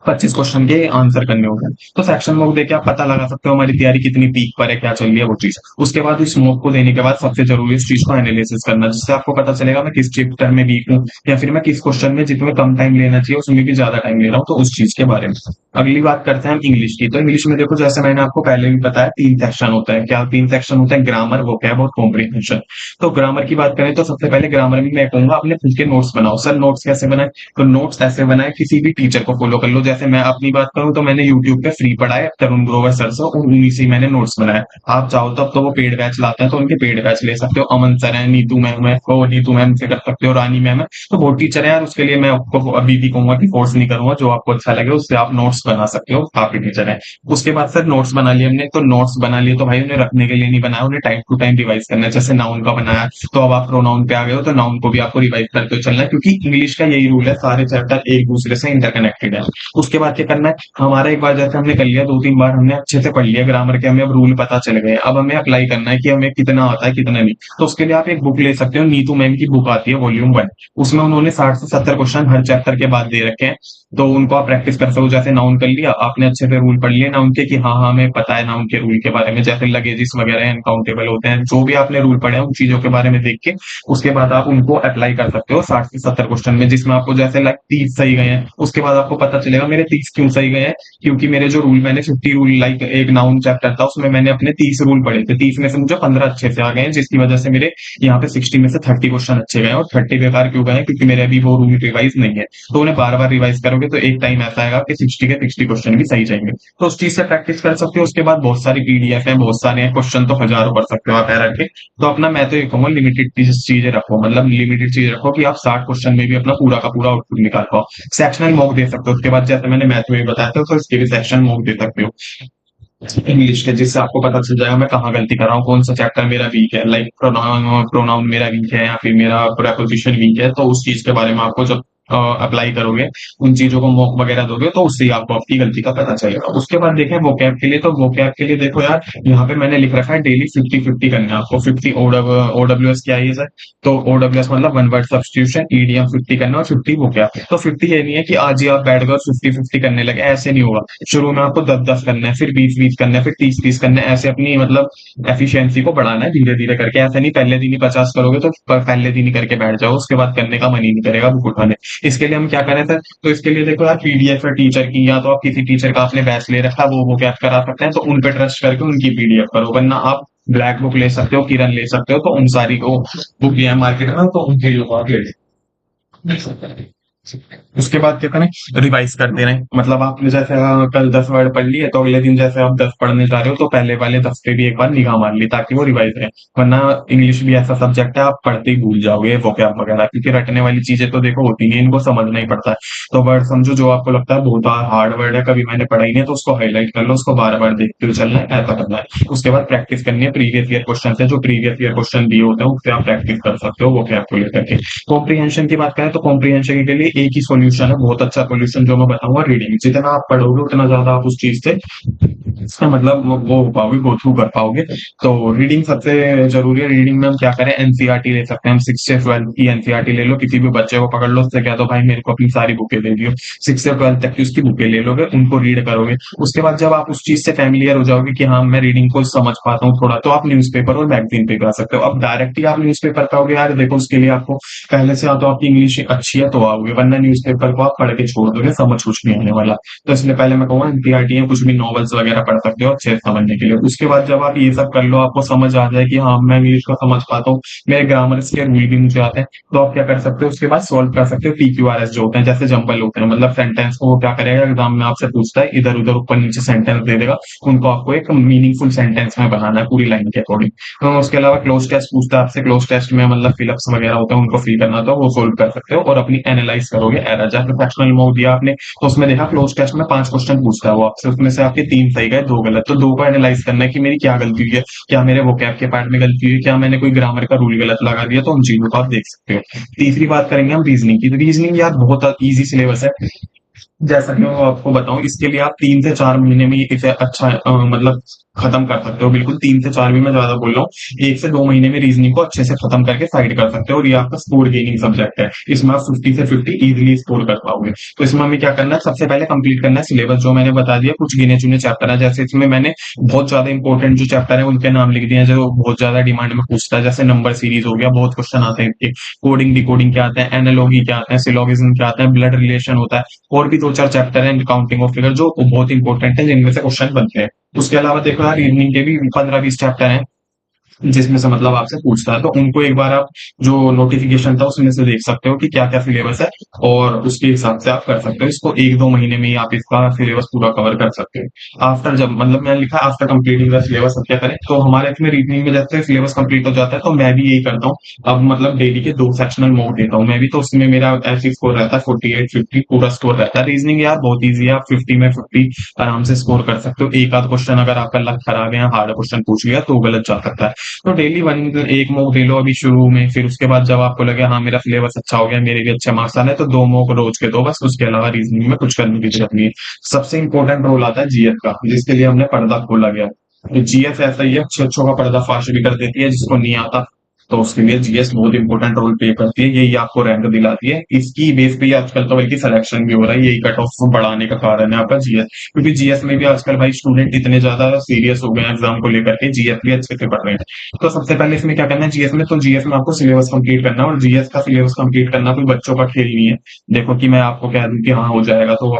25 क्वेश्चन के आंसर करने होंगे। तो सेक्शन मॉक देके आप पता लगा सकते हो हमारी तैयारी कितनी पीक पर है, क्या चल रही है वो चीज। उसके बाद इस मॉक को देने के बाद सबसे जरूरी इस चीज को एनालिसिस करना, जिससे आपको पता चलेगा मैं किस चैप्टर में वीक हूँ, या फिर मैं किस क्वेश्चन में जितने कम टाइम लेना चाहिए उसमें भी ज्यादा टाइम ले रहा हूँ, तो उस चीज के बारे में। अगली बात करते हैं हम इंग्लिश की। तो इंग्लिश में देखो, जैसे मैंने आपको पहले भी बताया, 3 सेक्शन होता है। क्या 3 सेक्शन होता है? ग्रामर, वोकैब और कॉम्प्रिहेंशन। तो ग्रामर की बात करें तो सबसे पहले ग्रामर में मैं कहूंगा अपने खुद के नोट्स बनाओ। सर नोट्स कैसे बनाए? तो नोट्स ऐसे बनाए, किसी भी टीचर को फॉलो कर लो। जैसे मैं अपनी बात करूं तो मैंने यूट्यूब पे फ्री पढ़ा है तरुण ग्रोवर सर से, उन्हीं से मैंने नोट्स बनाए। आप चाहो तो अब तो वो पेड बैच लाते हैं, तो उनके पेड बैच ले सकते हो। अमन सर है, नीतू मैम है, तो नीतू मैम से कर सकते हो, रानी मैम है, तो बहुत टीचर है यार। उसके लिए मैं आपको अभी भी कहूंगा कि फोर्स नहीं करूंगा, जो आपको अच्छा लगे उससे आप नोट्स बना सकते हो, काफी टीचर है। उसके बाद सर नोट्स बना लिए हमने, तो नोट्स बना लिए तो भाई उन्हें रखने के लिए नहीं बनाया, उन्हें टाइम टू टाइम रिवाइज करना है। जैसे नाउन का बनाया, तो अब आप प्रोनाउन पे आ गए हो, तो नाउन को भी आपको रिवाइज करते हुए चलना है, क्योंकि इंग्लिश का यही रूल है, सारे चैप्टर एक दूसरे से इंटरकनेक्टेड है। उसके बाद क्या करना है, हमारा एक बार जैसे हमने कर लिया, 2-3 बार हमने अच्छे से पढ़ लिया ग्रामर के, हमें अब रूल पता चल गए, अब हमें अप्लाई करना है कि हमें कितना आता है कितना नहीं। तो उसके लिए आप एक बुक ले सकते हो, नीतू मैम की बुक आती है वॉल्यूम 1, उसमें उन्होंने 60 से 70 क्वेश्चन हर चैप्टर के बाद दे रखे हैं, तो उनको आप प्रैक्टिस कर सकते हो। जैसे नाउन कर लिया आपने, अच्छे से रूल पढ़ लिए नाउन के कि हाँ हाँ हमें पता है नाउन के रूल के बारे में, जैसे लगेजिस वगैरह अनकाउंटेबल होते हैं, जो भी आपने रूल पढ़े हैं उन चीजों के बारे में देख के उसके बाद आप उनको अप्लाई कर सकते हो 60 से 70 क्वेश्चन में, जिसमें आपको जैसे लाइक 30 सही गए हैं, उसके बाद आपको पता चलेगा मेरे 30 क्यों सही गए हैं, क्योंकि मेरे जो रूल, मैंने 50 रूल, लाइक एक नाउन चैप्टर था उसमें मैंने अपने 30 रूल पढ़े थे, 30 में से मुझे 15 अच्छे से आ गए हैं, जिसकी वजह से मेरे यहाँ पे 60 में से 30 क्वेश्चन अच्छे गए, और 30 बेकार क्यों गए हैं, क्योंकि मेरे अभी वो रूल रिवाइज नहीं है। तो उन्हें बार बार रिवाइज करोगे तो एक टाइम ऐसा आएगा कि 60 के 60 क्वेश्चन भी सही जाएंगे, तो उस चीज से प्रैक्टिस कर सकते हो। उसके बाद बहुत सारी पीडीएफ है, बहुत सारे हैं, क्वेश्चन तो हजारों कर सकते हो आप ऐड के। तो अपना मैं तो ये कहूंगा लिमिटेड चीजें रखो, मतलब लिमिटेड चीजें रखो कि आप 60 क्वेश्चन में भी अपना पूरा का पूरा आउटपुट निकाल पाओ। सेक्शनल मॉक दे सकते हो, उसके बाद जैसे मैंने मैथ में भी बताया था, तो इसके भी सेक्शन मॉक दे सकते हो इंग्लिश के, जिससे आपको पता चल जाएगा मैं कहाँ गलती कर रहा हूँ, कौन सा चैप्टर मेरा वीक है, लाइक प्रोनाउन प्रोनाउन मेरा वीक है, या फिर मेरा प्रेपोजिशन वीक है, तो उस चीज के बारे में आपको जब अप्लाई करोगे, उन चीजों को मॉक वगैरह दोगे, तो उससे ही आपको आपकी गलती का पता चलेगा। उसके बाद देखें वोकैब के लिए, तो वोकैब के लिए देखो यार, यहाँ पे मैंने लिख रखा है डेली 50-50 करना है आपको। 50 ओडब्ल्यूएस क्या है ये सर? तो ओडब्ल्यूएस मतलब वन वर्ड सब्स्टिट्यूशन, ईडीएम 50 करना, और 50 वोकैब। तो 50 ये नहीं है कि आज ही आप बैठ कर 50-50 करने लगे, ऐसे नहीं होगा। शुरू में आपको 10-10 करना है, फिर 20-20 करना है, फिर 30-30 करना है, ऐसे अपनी मतलब एफिशिएंसी को बढ़ाना है धीरे धीरे करके। ऐसे नहीं पहले दिन ही 50 करोगे तो पहले दिन ही करके बैठ जाओ, उसके बाद करने का मन ही नहीं करेगा बुक उठाने। इसके लिए हम क्या करें सर? तो इसके लिए देखो यार, पीडीएफ है टीचर की, या तो आप किसी टीचर का आपने बैच ले रखा है वो क्या करा सकते हैं, तो उन पे ट्रस्ट करके उनकी पीडीएफ करो, वरना आप ब्लैक बुक ले सकते हो, किरण ले सकते हो, तो उन सारी को बुक लिया है मार्केट में, तो उनके लिए आप ले। उसके बाद क्या करें? रिवाइज करते रहें, मतलब आपने जैसे कल 10 वर्ड पढ़ लिए, तो अगले दिन जैसे आप 10 पढ़ने जा रहे हो, तो पहले वाले 10 पे भी एक बार निगाह मार ली, ताकि वो रिवाइज रहे। वरना इंग्लिश भी ऐसा सब्जेक्ट है, आप पढ़ते ही भूल जाओगे वोकैब वगैरह, क्योंकि रटने वाली चीजें तो देखो होती नहीं, इनको समझना ही पड़ता है। तो वर्ड समझो जो आपको लगता है बहुत हार्ड वर्ड है, कभी मैंने पढ़ा ही नहीं, तो उसको हाईलाइट कर लो, उसको बार बार देखते हुए चलना है, ऐसा करना है। उसके बाद प्रैक्टिस करनी है, प्रीवियस ईयर क्वेश्चन से, जो प्रीवियस ईयर क्वेश्चन दिए होते हैं उससे आप प्रैक्टिस कर सकते हो वोकैब को लेकर के। कॉम्प्रीहेंशन की बात करें तो कॉम्प्रीहेंशन के लिए एक ही सॉल्यूशन है, बहुत अच्छा सॉल्यूशन, जो मैं बताऊंगा, रीडिंग। जितना आप पढ़ोगे उतना ज्यादा आप उस चीज से इसका मतलब वो हो पाओगे, गो थ्रू कर पाओगे। तो रीडिंग सबसे जरूरी है। रीडिंग में हम क्या करें? एनसीईआरटी ले सकते हैं हम, 6 से 12 की एनसीईआरटी ले लो, किसी भी बच्चे को पकड़ लो, उससे कह दो भाई मेरे को अपनी सारी बुकें दे दियो, 6 से 12 तक की उसकी बुकें ले लोगे, उनको रीड करोगे। उसके बाद जब आप उस चीज से फैमिलियर हो जाओगे कि हाँ मैं रीडिंग को समझ पाता हूँ थोड़ा, तो आप न्यूज़पेपर और मैगजीन पे जा सकते हो। अब डायरेक्ट ही आप न्यूज़पेपर पे आओगे यार, देखो उसके लिए आपको पहले से तो आपकी इंग्लिश अच्छी है तो आओगे, वरना न्यूज़पेपर को आप पढ़ के छोड़ दोगे, समझ कुछ नहीं आने वाला। तो इसलिए पहले मैं कहूँगा एनसीईआरटी है, कुछ भी नॉवेल्स वगैरह पढ़ सकते हो अच्छे से समझने के लिए। उसके बाद जब आप ये सब कर लो, आपको समझ आ जाए कि हाँ मैं इंग्लिश को समझ पाता हूँ, मेरे ग्रामर के रूल भी मुझे आते हैं, तो आप क्या कर सकते हो? उसके बाद सॉल्व कर सकते हो पीक्यूआरएस जो होते हैं, जैसे जंबल होते हैं, मतलब सेंटेंस को वो क्या करेगा, एग्जाम में आपसे पूछता है, इधर उधर ऊपर नीचे सेंटेंस दे देगा, उनको आपको एक मीनिंगफुल सेंटेंस में बनाना है पूरी लाइन के अकॉर्डिंग। तो उसके अलावा क्लोज टेस्ट पूछता है आपसे, क्लोज टेस्ट में मतलब फिलअप्स वगैरह होते हैं, उनको फिल करना, तो वो सोल्व कर सकते हो और अपनी एनालाइज करोगे एरर। जैसे फ्रैक्शनल मोड दिया आपने, तो उसमें देखा क्लोज टेस्ट में 5 क्वेश्चन पूछता है वो आपसे, उसमें से आपके 3 सही गए 2 गलत, तो 2 को एनालाइज करना है कि मेरी क्या गलती हुई है, क्या मेरे वोकैब के पार्ट में गलती हुई है, क्या मैंने कोई ग्रामर का रूल गलत लगा दिया, तो उन चीजों को आप देख सकते हो। तीसरी बात करेंगे हम रीजनिंग की। रीजनिंग यार बहुत इजी सिलेबस है, जैसा कि मैं आपको बताऊं, इसके लिए आप 3 से 4 महीने में इसे अच्छा मतलब खत्म कर सकते हो। बिल्कुल 3 से 4 भी मैं ज्यादा बोल रहा हूँ, 1 से 2 महीने में रीजनिंग को अच्छे से खत्म करके साइड कर सकते हो। और ये आपका स्कोर गेनिंग सब्जेक्ट है, इसमें आप 50 से 50 इजिली स्कोर कर पाओगे। तो इसमें हमें क्या करना है, सबसे पहले कंप्लीट करना है सिलेबस, जो मैंने बता दिया। कुछ गिने चुने चैप्टर है, जैसे इसमें मैंने बहुत ज्यादा इंपॉर्टेंट जो चैप्टर है उनके नाम लिख दिए हैं, जो बहुत ज्यादा डिमांड में पूछता है। जैसे नंबर सीरीज हो गया, बहुत क्वेश्चन आते हैं इनके। कोडिंग डिकोडिंग क्या आता है, एनालॉगी क्या आता है, सिलोगिज्म क्या आता है, ब्लड रिलेशन होता है। और भी 2 4 चैप्टर हैं काउंटिंग ऑफ फिगर, जो बहुत इंपॉर्टेंट है, जिनमें से क्वेश्चन बनते हैं। उसके अलावा देखो यार, इवनिंग के भी 15 20 चैप्टर हैं जिसमें से मतलब आपसे पूछता है। तो उनको एक बार आप, जो नोटिफिकेशन था उसमें से देख सकते हो कि क्या क्या सिलेबस है, और उसके हिसाब से आप कर सकते हो। इसको 1 2 महीने में ही आप इसका सिलेबस पूरा कवर कर सकते हो। आफ्टर, जब मतलब मैंने लिखा आफ्टर कंप्लीटिंग द सिलेबस, अब क्या करें। तो हमारे इसमें रीजनिंग में जैसे सिलेबस कंप्लीट हो जाता है, तो मैं भी यही करता हूँ। अब मतलब डेली के 2 सेक्शनल मोड देता हूँ मैं भी, तो उसमें मेरा ऐसी स्कोर रहता है 48 50 पूरा स्कोर रहता है। रीजनिंग यार बहुत ईजी है, आप 50 में 50 आराम से स्कोर कर सकते हो। एक आध क्वेश्चन अगर आपका लक खराब है या हार्ड क्वेश्चन पूछ लिया तो गलत जा सकता है। तो डेली वन एक मॉक ले लो अभी शुरू में, फिर उसके बाद जब आपको लगे हाँ मेरा सिलेबस अच्छा हो गया, मेरे भी अच्छे मार्क्स आ रहे हैं, तो 2 मॉक रोज के दो बस। उसके अलावा रीजनिंग में कुछ करने की जरूरत नहीं है। सबसे इंपॉर्टेंट रोल आता है जीएस का, जिसके लिए हमने पर्दा खोला गया। तो जीएस ऐसा ही है, अच्छे अच्छों का पर्दा फाश भी कर देती है जिसको नहीं आता। तो उसके लिए जीएस बहुत इंपॉर्टेंट रोल प्ले करती है, यही आपको रैंक दिलाती है। इसकी बेस पे ही आजकल तो बल्कि सिलेक्शन भी हो रहा है, यही कट ऑफ बढ़ाने का कारण है आपका जीएस। क्योंकि जीएस में भी आजकल भाई स्टूडेंट इतने ज्यादा सीरियस हो गए हैं एग्जाम को लेकर के, जीएस भी अच्छे से पढ़ रहे हैं। तो सबसे पहले इसमें क्या करना है जीएस में, तो जीएस में आपको सिलेबस कंप्लीट करना है। और जीएस का सिलेबस कंप्लीट करना कोई बच्चों का खेल नहीं है। देखो कि मैं आपको कह दूं कि हाँ हो जाएगा, तो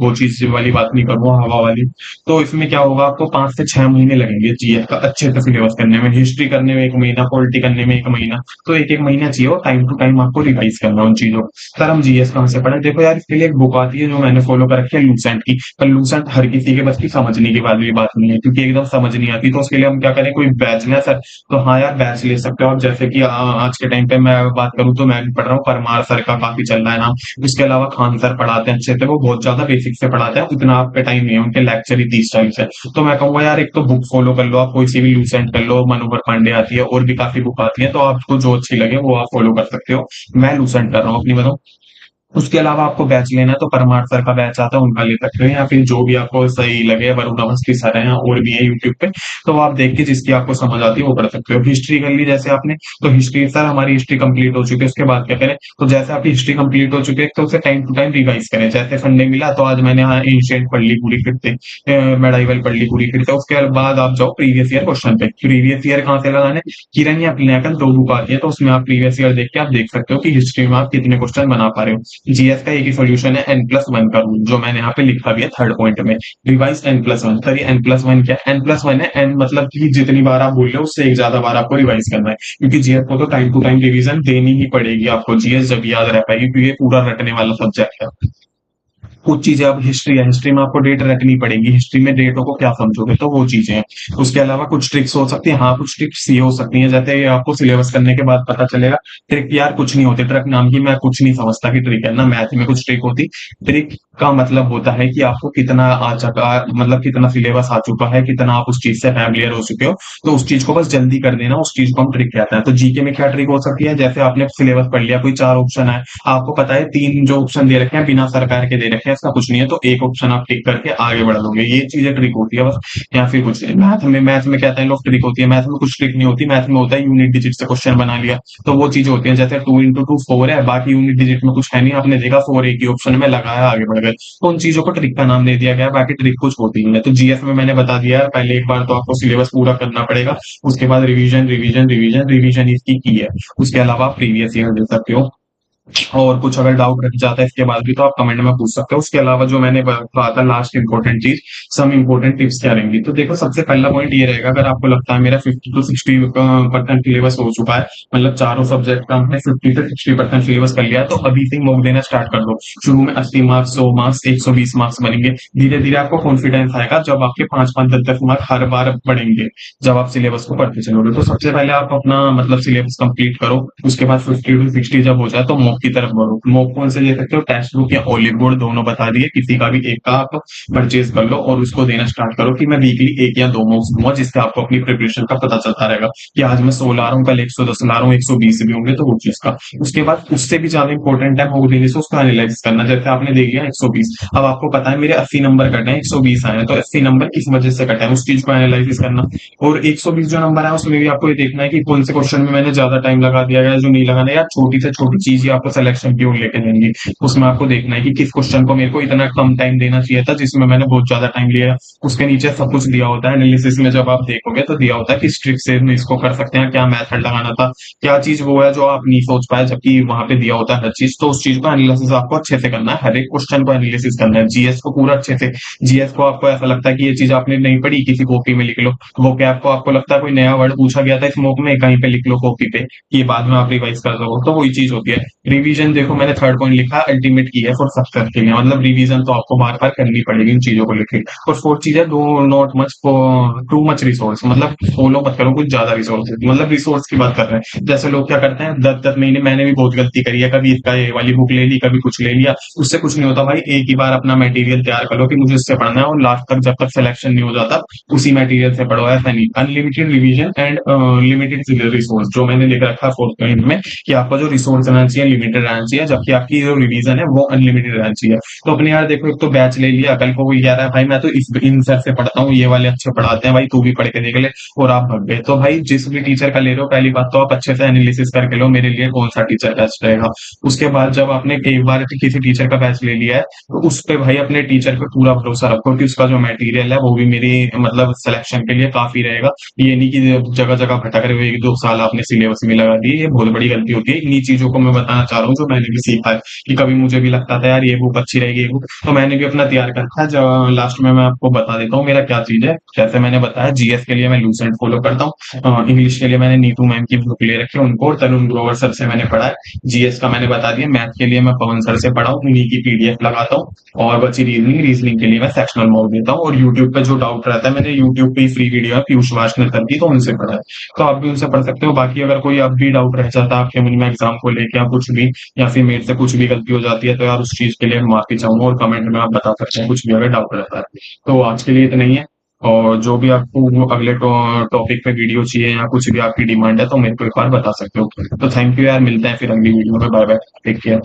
वो चीज वाली बात नहीं करूंगा, हवा वाली। तो इसमें क्या होगा, आपको 5 से 6 महीने लगेंगे जीएस का अच्छे से सिलेबस करने में, हिस्ट्री करने में 1 महीना, पॉलिटी करने में 1 महीना। तो एक एक महीना चाहिए, और टाइम टू टाइम आपको रिवाइज करना उन चीजों को। सर हम जीएस कहाँ से पढ़े, देखो यार इसके लिए एक बुक आती है जो मैंने फॉलो कर रखी है, लूसेंट की। पर लूसेंट हर किसी के बस की समझने की वाली बात नहीं है, क्योंकि एकदम समझ नहीं आती। तो उसके लिए हम क्या करें, कोई बैच लें सर। तो हाँ यार बैच ले सकते हो आप, जैसे कि आज के टाइम पे मैं बात करूँ तो मैं भी पढ़ रहा हूँ, परमार सर का काफी चल रहा है नाम। उसके अलावा खान सर पढ़ाते हैं अच्छे से, वो बहुत ज्यादा बेसिक से पढ़ाते हैं, उतना आप पे टाइम नहीं है, उनके लेक्चर ही 30 40 है। तो मैं कहूंगा यार एक तो बुक फॉलो कर लो आप, कोई सी भी लूसेंट कर लो, मनोहर पांडे आती है, और भी काफी बुक आती है, तो आपको जो अच्छी लगे वो आप फॉलो कर सकते हो। मैं लूसेंट कर रहा हूँ अपनी बताऊँ। उसके अलावा आपको बैच लेना है तो परमार सर का बैच आता है, उनका ले सकते हो, या फिर जो भी आपको सही लगे, वरुण अवस्थी सर है और भी है यूट्यूब पे। तो वो आप देख के जिसकी आपको समझ आती है वो कर सकते हो। हिस्ट्री कर ली जैसे आपने, तो हिस्ट्री सर हमारी हिस्ट्री कंप्लीट हो चुकी है, उसके बाद क्या करें। तो जैसे आपकी हिस्ट्री कंप्लीट हो चुकी है, तो उसे टाइम टू टाइम रिवाइज करें। जैसे संडे मिला तो आज मैंने हाँ एंशिएंट पढ़ ली पूरी फिर से, मेडाइवल पढ़ ली पूरी फिर से। उसके बाद आप जाओ प्रीवियस ईयर क्वेश्चन पे। प्रीवियस ईयर कहाँ से लगाने, किरण या पिनाकल 2 बुक आती है, तो उसमें आप प्रीवियस ईयर देख के आप देख सकते हो कि हिस्ट्री में आप कितने क्वेश्चन बना पा रहे हो। जीएस का एक ही सोल्यूशन है, N+1 का रूल, जो मैंने यहाँ पे लिखा भी है थर्ड पॉइंट में। Revise N+1। सर ये N+1 क्या है, N+1 है एन मतलब कि जितनी बार आप बोल रहे हो उससे एक ज्यादा बार आपको रिवाइज करना है। क्योंकि जीएस को तो टाइम टू टाइम रिवीजन देनी ही पड़ेगी आपको, जीएस जब याद रह पाएगी, क्योंकि ये पूरा रटने वाला सब्जेक्ट है। कुछ चीजें, अब हिस्ट्री है, हिस्ट्री में आपको डेट रखनी पड़ेगी, हिस्ट्री में डेटों को क्या समझोगे, तो वो चीजें हैं। उसके अलावा कुछ ट्रिक्स हो सकती है, हाँ कुछ ट्रिक्स ये हो सकती है, जैसे ये आपको सिलेबस करने के बाद पता चलेगा। ट्रिक यार कुछ नहीं होती, ट्रिक नाम की मैं कुछ नहीं समझता कि ट्रिक है ना, मैथ में कुछ ट्रिक होती। ट्रिक का मतलब होता है कि आपको कितना आ चुका, मतलब कितना सिलेबस आ चुका है, कितना आप उस चीज से फैमिलियर हो चुके हो। तो उस चीज को बस जल्दी कर देना, उस चीज को हम ट्रिक कहते हैं। तो जीके में क्या ट्रिक हो सकती है, जैसे आपने सिलेबस पढ़ लिया, कोई 4 ऑप्शन है, आपको पता है 3 जो ऑप्शन दे रखे हैं बिना सरकार के दे रखे हैं, इसका कुछ नहीं है, तो एक ऑप्शन आप टिक करके आगे बढ़ लोगे। ये चीजें ट्रिक होती है बस, या फिर कुछ नहीं। मैथ में कहते हैं लोग ट्रिक होती है, मैथ में कुछ ट्रिक नहीं होती। मैथ में होता है यूनिट डिजिट से क्वेश्चन बना लिया, तो वो चीजें होती है। जैसे 2 × 2 4 है, बाकी यूनिट डिजिट में कुछ है नहीं, आपने देखा 4 एक ही ऑप्शन में लगाया, आगे बढ़ गए। तो उन चीजों को ट्रिक का नाम दे दिया गया है, बाकी ट्रिक कुछ होती नहीं है। तो जीएस में मैंने बता दिया है, पहले एक बार तो आपको सिलेबस पूरा करना पड़ेगा। उसके बाद रिवीजन रिवीजन रिवीजन रिवीजन इसकी की है। उसके अलावा आप प्रीवियस ईयर दे सकते हो। और कुछ अगर डाउट रह जाता है इसके बाद भी, तो आप कमेंट में पूछ सकते हो। उसके अलावा जो मैंने कहा था लास्ट इंपॉर्टेंट चीज, सम इंपॉर्टेंट टिप्स क्या रहेंगी। तो देखो सबसे पहला पॉइंट ये रहेगा, अगर आपको लगता है मेरा 50 to 60% सिलेबस हो चुका है, मतलब चारों सब्जेक्ट का हमने 50 से 60% सिलेबस कर लिया है, तो अभी से मॉक देना स्टार्ट कर दो। शुरू में 80 मार्क्स, 100 मार्क्स, 120 मार्क्स बनेंगे। धीरे धीरे आपको कॉन्फिडेंस आएगा जब आपके 5 5 10 10 मार्क्स हर बार बढ़ेंगे, जब आप सिलेबस को पढ़ते चलोगे। तो सबसे पहले आप अपना मतलब सिलेबस कंप्लीट करो। उसके बाद 50 to 60 जब हो जाए तो मॉक की तरफ बढ़ो। मॉक कौन से ले सकते हो, टेक्स्ट बुक या ओलिव बोर्ड दोनों बता दिए, किसी का भी एक का आप परचेज कर लो और उसको देना स्टार्ट करो कि मैं वीकली एक या दो मॉक्स दूंगा, जिससे आपको अपनी प्रिपरेशन का पता चलता रहेगा कि आज मैं 100 ला रहा हूँ, कल 110 ला रहा हूँ, 120 भी होंगे, तो वो चीज का। उसके बाद उससे भी ज्यादा इंपॉर्टेंट है मॉक देने से उसका एनालाइज करना। जैसे आपने देख लिया 120, अब आपको पता है मेरे 80 नंबर कटे हैं, 120 आए हैं, तो 80 नंबर किस वजह से कटे हैं उस चीज को एनालाइज करना। और 120 जो नंबर है उसमें भी आपको ये देखना है कि कौन से क्वेश्चन में मैंने ज्यादा टाइम लगा दिया है, जो नहीं लगाना, या छोटी से छोटी चीज ही आपको सिलेक्शन की ओर लेके जाएंगी। उसमें आपको देखना है कि किस क्वेश्चन को मेरे को इतना कम टाइम देना चाहिए था जिसमें मैंने बहुत ज्यादा टाइम लिया। उसके नीचे सब कुछ दिया होता है एनालिसिस में, जब आप देखोगे तो दिया होता है कि ट्रिक से हम इसको कर सकते हैं, क्या मेथड लगाना था, क्या चीज वो है जो आप नहीं सोच पाए, जबकि वहां पे दिया होता है हर चीज। तो उस चीज को एनालिसिस आपको अच्छे से करना है, हर एक क्वेश्चन को एनालिसिस करना है, जीएस को पूरा अच्छे से। जीएस को आपको ऐसा लगता है कि ये चीज आपने नहीं पढ़ी, किसी कॉपी में लिख लो। वो कैप को आपको लगता है कोई नया वर्ड पूछा गया था स्मोक में, कहीं पे लिख लो कॉपी पे, कि बाद में आप रिवाइज कर सको, तो वही चीज होती है। रिवीजन देखो मैंने थर्ड पॉइंट लिखा अल्टीमेट की है फॉर सक्सेस के लिए, मतलब रिवीजन तो आपको बार बार करनी पड़ेगी इन चीजों को लेके। और फोर्थ चीज है, दो not much too much resource, मतलब फॉलो मत करो कुछ ज्यादा रिसोर्स, मतलब रिसोर्स की बात कर रहे हैं। जैसे लोग क्या करते हैं 10-10 महीने, मैंने भी बहुत गलती करी है, कभी इसका ये वाली बुक ले ली, कभी कुछ ले लिया, उससे कुछ नहीं होता भाई। एक ही बार अपना मटेरियल तैयार करो कि मुझे इससे पढ़ना है, और लास्ट तक जब तक सिलेक्शन नहीं हो जाता उसी मटेरियल से पढ़ो। ऐसा नहीं, unlimited revision and limited resource जो मैंने लिख रखा है फोर्थ पॉइंट में, कि आपका जो रिसोर्स रहना चाहिए लिमिटेड रहना चाहिए, जबकि आपकी जो रिवीजन है वो अनलिमिटेड रहना चाहिए। तो अपने यार देखो, एक तो बैच ले लिया, कल को कोई कह रहा है भाई मैं तो इस इन सर से पढ़ता हूँ, ये वाले अच्छे पढ़ाते हैं भाई, तू भी पढ़ के देख ले, और आप भग गए। तो भाई जिस भी टीचर का ले रहे हो, पहली बात तो आप अच्छे से एनालिसिस करके लो मेरे लिए कौन सा टीचर बेस्ट रहेगा। उसके बाद जब आपने एक बार किसी टीचर का बैच ले लिया है, तो उस पे भाई अपने टीचर पे पूरा भरोसा रखो कि उसका जो मटेरियल है वो भी मेरी मतलब सिलेक्शन के लिए काफी रहेगा। ये नहीं कि जगह जगह भटक रहे हो, 1-2 साल आपने सिलेबस में लगा दिए, ये बहुत बड़ी गलती होती है। इन्हीं चीजों को मैं बताना चाह रहा हूँ जो मैंने भी सीखा है, कि कभी मुझे भी लगता था यार ये बुक अच्छी रहेगी, ये बुक, तो मैंने भी अपना तैयार कर था। जब लास्ट में मैं आपको बता देता हूँ मेरा क्या चीज है। जैसे मैंने बताया, जीएस के लिए मैं लूसेंट फॉलो करता हूँ, इंग्लिश के लिए मैंने नीतू मैम की बुक ले रखी है, उनको और तरुण ग्रोवर सर से मैंने पढ़ा है। जीएस का मैंने बता दिया, मैथ के लिए मैं पवन सर से पढ़ा हूँ, उन्हीं की पीडीएफ लगाता हूँ। और बची रीजनिंग के लिए मैं सेक्शनल मॉक देता हूँ, और यूट्यूब पे जो डाउट रहता है, मैंने यूट्यूब पे फ्री वीडियो है पीयूष वाशनर सर की, तो उनसे पढ़ा है, तो आप भी उनसे पढ़ सकते हो। बाकी अगर कोई अब भी डाउट रह जाता है आपके मन में एग्जाम को लेके या कुछ भी, या फिर मेरे से कुछ भी गलती हो जाती है, तो यार उस चीज के लिए मैं माफी चाहूंगा, और कमेंट में आप बता सकते हैं कुछ भी अगर डाउट रहता है। तो आज के लिए इतना ही है, और जो भी आपको वो अगले टॉपिक पे वीडियो चाहिए या कुछ भी आपकी डिमांड है, तो मेरे को एक बार बता सकते हो। तो थैंक यू यार, मिलते हैं फिर अगली वीडियो में, बाय बाय, टेक केयर।